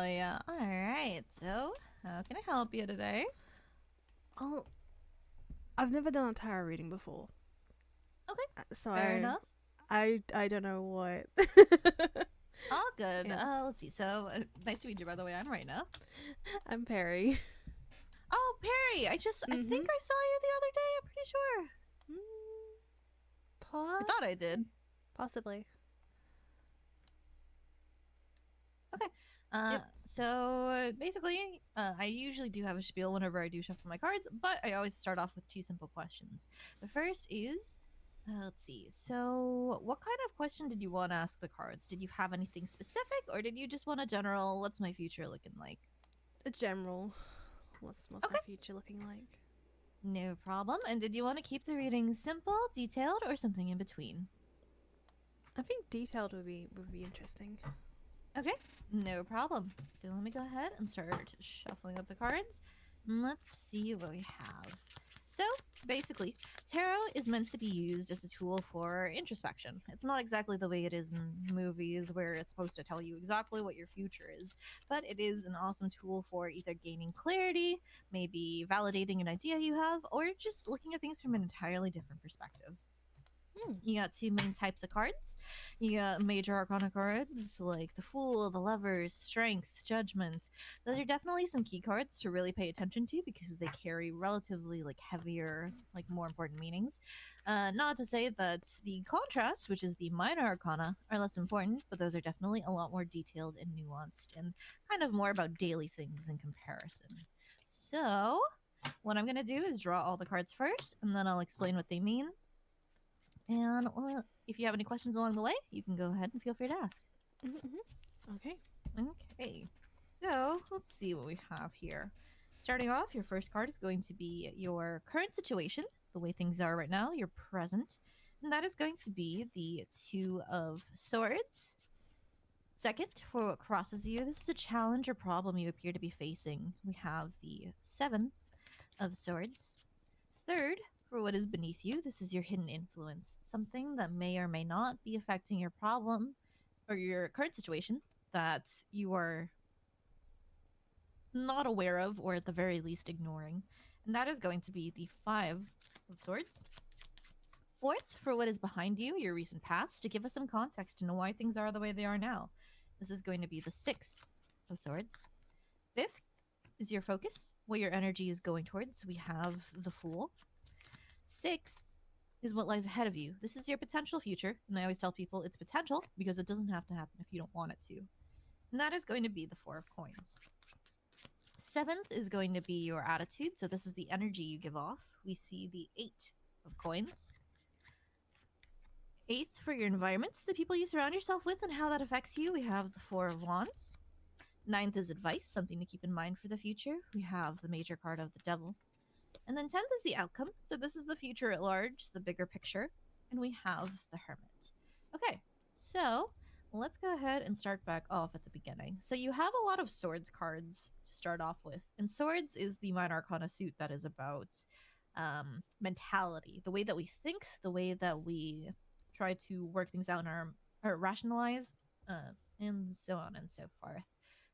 Oh yeah. All right. So, how can I help you today? Oh, I've never done a tarot reading before, Okay. so Fair I enough. I don't know what. All good. Yeah, Let's see. So, nice to meet you, by the way. I'm right now. I'm Perry. Oh, Perry. I think Mhm. I saw you the other day. I'm pretty sure. Mm, I thought I possibly. did. Possibly. Okay. Yep. So basically, I usually do have a spiel whenever I do shuffle my cards, but I always start off with two simple questions. The first is, let's see. So, what kind of question did you want to ask the cards? Did you have anything specific, or did you just want a general, what's my future looking like? A general. What's my Okay. future looking like? No problem. And did you want to keep the reading simple, detailed, or something in between? I think detailed would be interesting. Okay, no problem. So let me go ahead and start shuffling up the cards. Let's see what we have. So basically, tarot is meant to be used as a tool for introspection. It's not exactly the way it is in movies where it's supposed to tell you exactly what your future is, but it is an awesome tool for either gaining clarity, maybe validating an idea you have, or just looking at things from an entirely different perspective. Hmm. You got two main types of cards. You got major arcana cards like the Fool, the Lovers, Strength, Judgment. Those are definitely some key cards to really pay attention to because they carry relatively like heavier, like more important meanings. Not to say that the contrast, which is the minor arcana, are less important, but those are definitely a lot more detailed and nuanced and kind of more about daily things in comparison. So, what I'm going to do is draw all the cards first, and then I'll explain what they mean and well, if you have any questions along the way, you can go ahead and feel free to ask. Okay. Okay, so let's see what we have here. Starting off, your first card is going to be your current situation, the way things are right now, your present, and that is going to be the Two of Swords. Second, for what crosses you, this is a challenge or problem you appear to be facing. We have the Seven of Swords. Third, for what is beneath you, this is your hidden influence, something that may or may not be affecting your problem or your current situation that you are not aware of or at the very least ignoring. And that is going to be the Five of Swords. Fourth, for what is behind you, your recent past, to give us some context to know why things are the way they are now. This is going to be the Six of Swords. Fifth is your focus, what your energy is going towards. We have the Fool. Sixth is what lies ahead of you. This is your potential future. And I always tell people it's potential because it doesn't have to happen if you don't want it to. And that is going to be the Four of Coins. Seventh is going to be your attitude. So this is the energy you give off. We see the Eight of Coins. Eighth, for your environments, the people you surround yourself with and how that affects you. We have the Four of Wands. Ninth is advice, something to keep in mind for the future. We have the major card of the Devil. And then 10th is the outcome. So this is the future at large, the bigger picture. And we have the Hermit. Okay, so let's go ahead and start back off at the beginning. So you have a lot of swords cards to start off with. And swords is the minor arcana suit that is about mentality, the way that we think, the way that we try to work things out in our or rationalize, and so on and so forth.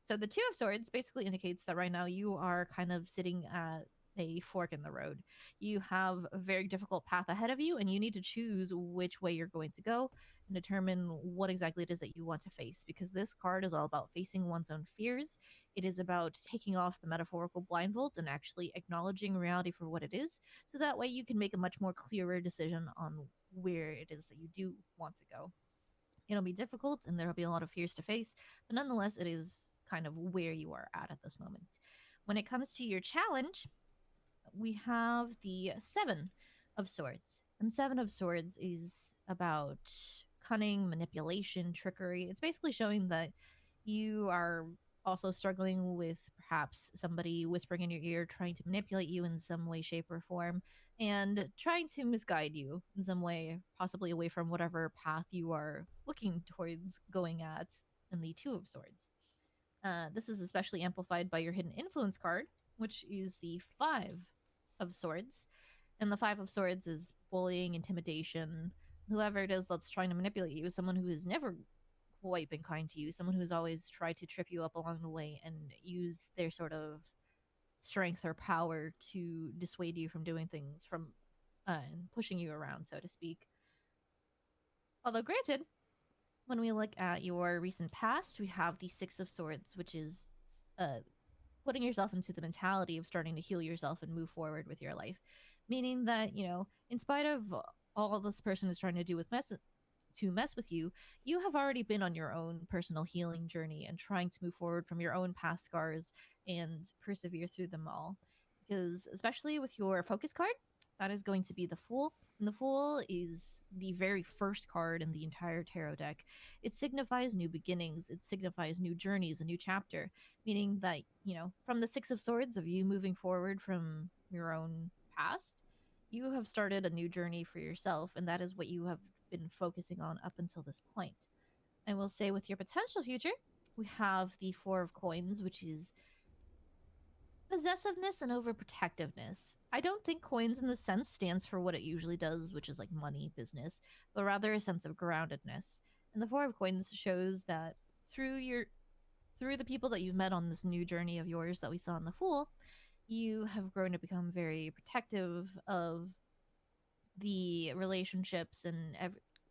So the Two of Swords basically indicates that right now you are kind of sitting at a fork in the road. You have a very difficult path ahead of you, and you need to choose which way you're going to go and determine what exactly it is that you want to face. Because this card is all about facing one's own fears. It is about taking off the metaphorical blindfold and actually acknowledging reality for what it is. So that way you can make a much more clearer decision on where it is that you do want to go. It'll be difficult and there will be a lot of fears to face, but nonetheless, it is kind of where you are at this moment. When it comes to your challenge, we have the Seven of Swords. And Seven of Swords is about cunning, manipulation, trickery. It's basically showing that you are also struggling with perhaps somebody whispering in your ear, trying to manipulate you in some way, shape, or form, and trying to misguide you in some way, possibly away from whatever path you are looking towards going at in the Two of Swords. This is especially amplified by your hidden influence card, which is the Five of Swords. And the Five of Swords is bullying, intimidation. Whoever it is that's trying to manipulate you is someone who has never quite been kind to you, someone who's always tried to trip you up along the way and use their sort of strength or power to dissuade you from doing things, from pushing you around, so to speak. Although, granted, when we look at your recent past, we have the Six of Swords, which is uh, putting yourself into the mentality of starting to heal yourself and move forward with your life. Meaning that, in spite of all this person is trying to do to mess with you, you have already been on your own personal healing journey and trying to move forward from your own past scars and persevere through them all. Because, especially with your focus card, that is going to be the Fool. And the Fool is the very first card in the entire tarot deck. It signifies new beginnings, it signifies new journeys, a new chapter, meaning that, from the Six of Swords of you moving forward from your own past, you have started a new journey for yourself, and that is what you have been focusing on up until this point. I will say with your potential future, we have the Four of Coins, which is possessiveness and overprotectiveness. I don't think coins in the sense stands for what it usually does, which is like money, business, but rather a sense of groundedness. And the Four of Coins shows that through the people that you've met on this new journey of yours that we saw in the Fool, you have grown to become very protective of the relationships and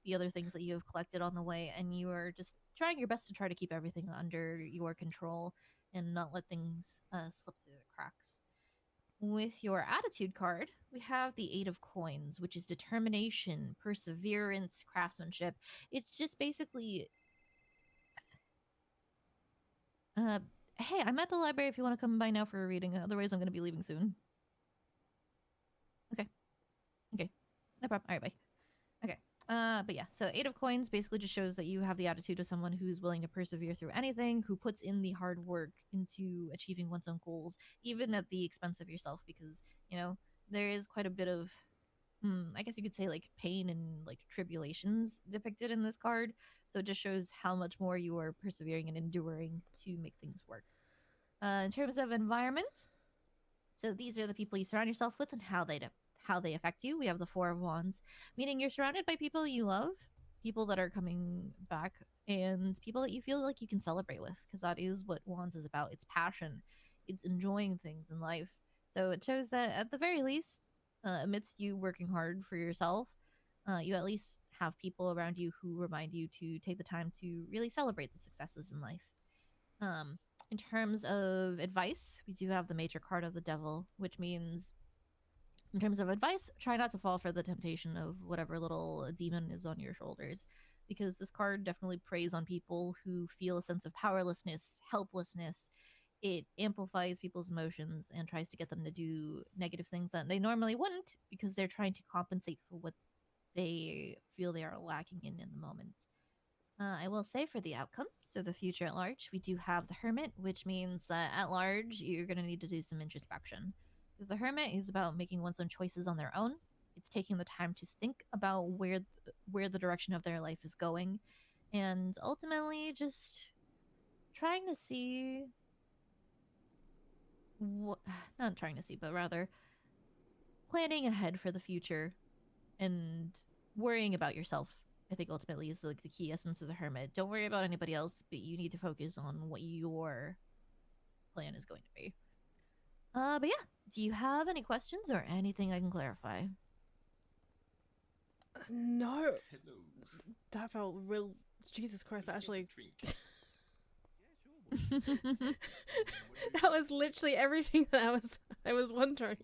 the other things that you have collected on the way, and you are just trying your best to try to keep everything under your control and not let things slip through the cracks. With your attitude card, we have the Eight of Coins, which is determination, perseverance, craftsmanship. It's just basically, uh, hey, I'm at the library if you want to come by now for a reading. Otherwise, I'm going to be leaving soon. Okay. Okay. No problem. All right, bye. Okay. But yeah, so Eight of Coins basically just shows that you have the attitude of someone who's willing to persevere through anything, who puts in the hard work into achieving one's own goals, even at the expense of yourself, because, there is quite a bit of, I guess you could say, like, pain and, like, tribulations depicted in this card. So it just shows how much more you are persevering and enduring to make things work. In terms of environment, so these are the people you surround yourself with and how they affect you. We have the Four of Wands, meaning you're surrounded by people you love, people that are coming back, and people that you feel like you can celebrate with, because that is what Wands is about. It's passion, it's enjoying things in life. So it shows that at the very least, amidst you working hard for yourself, you at least have people around you who remind you to take the time to really celebrate the successes in life. In terms of advice, we do have the Major card of the Devil, which means, in terms of advice, try not to fall for the temptation of whatever little demon is on your shoulders, because this card definitely preys on people who feel a sense of powerlessness, helplessness. It amplifies people's emotions and tries to get them to do negative things that they normally wouldn't, because they're trying to compensate for what they feel they are lacking in the moment. I will say for the outcome, so the future at large, we do have the Hermit, which means that at large, you're going to need to do some introspection. Because the Hermit is about making one's own choices on their own. It's taking the time to think about where the direction of their life is going, and ultimately just trying to see what, not trying to see, but rather planning ahead for the future and worrying about yourself. I think ultimately is like the key essence of the Hermit. Don't worry about anybody else, but you need to focus on what your plan is going to be. But yeah, do you have any questions or anything I can clarify? No, Hello. that felt real. Jesus Christ, that actually. That was literally everything that I was wondering.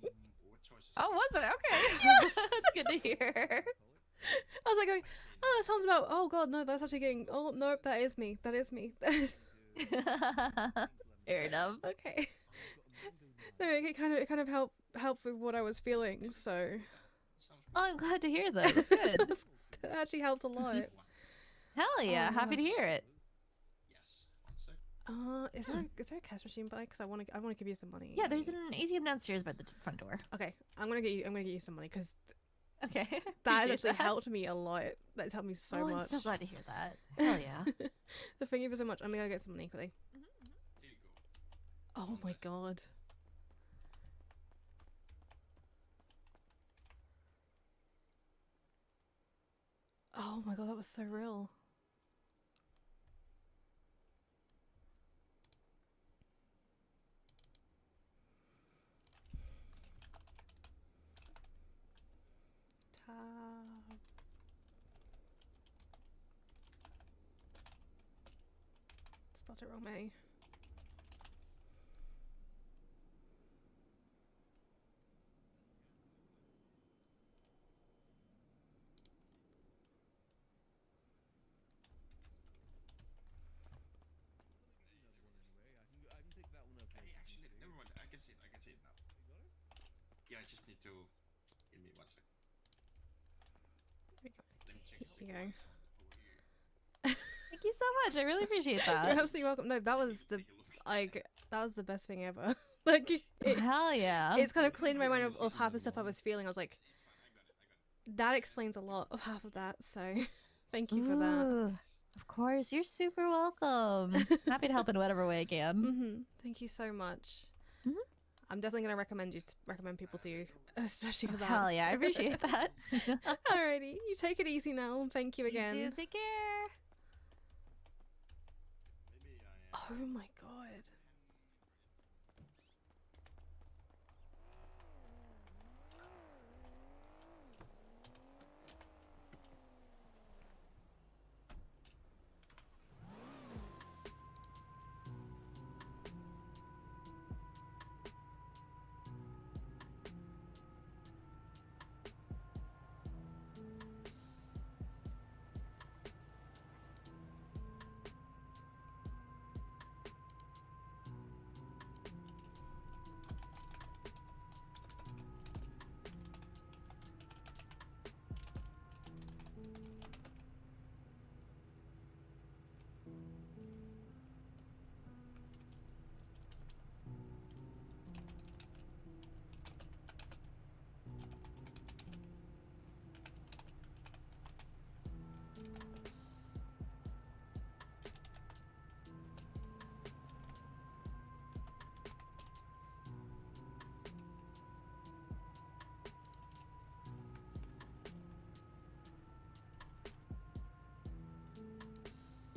Oh, was it? Okay. That's good to hear. I was like going, oh, that sounds about. Oh God, no, that's actually getting. Oh nope, that is me. That is me. Fair enough. Okay. No, it kind of helped with what I was feeling. So. Oh, I'm glad to hear that. That's good. That actually helped a lot. Hell yeah, Oh, happy to gosh. hear it. Yes. One sec. Is there a cash machine by? Because I want to give you some money. Yeah, there's an ATM downstairs by the front door. Okay, I'm gonna get you some money because Okay. that actually helped me a lot. That's helped me so much. I'm so glad to hear that. Hell yeah. So thank you so much. I'm gonna go get some money quickly. Here you go. Oh my God. Oh my God, that was so real. spelled it wrong, May. Hey, actually, never mind. I can see it. I can see it now. Yeah, I just need to. Give me 1 second. Let me check if the Here you go. clock is over here. Thank you so much. I really appreciate You're that. absolutely welcome. No, that was the Take a look. like that was the best thing ever. Like Hell yeah. it's kind of cleaned my mind of half the stuff I was feeling. I was like, It's fine. I got it. that explains a lot of half of that. So thank you for that. Ooh, of course, you're super welcome. Happy to help in whatever way I can. Thank you so much. Mhm. I'm definitely gonna recommend people to you, especially for that. Hell yeah, I appreciate that. Alrighty, you take it easy now. Thank you again. You too. Take care. Maybe I am. Oh my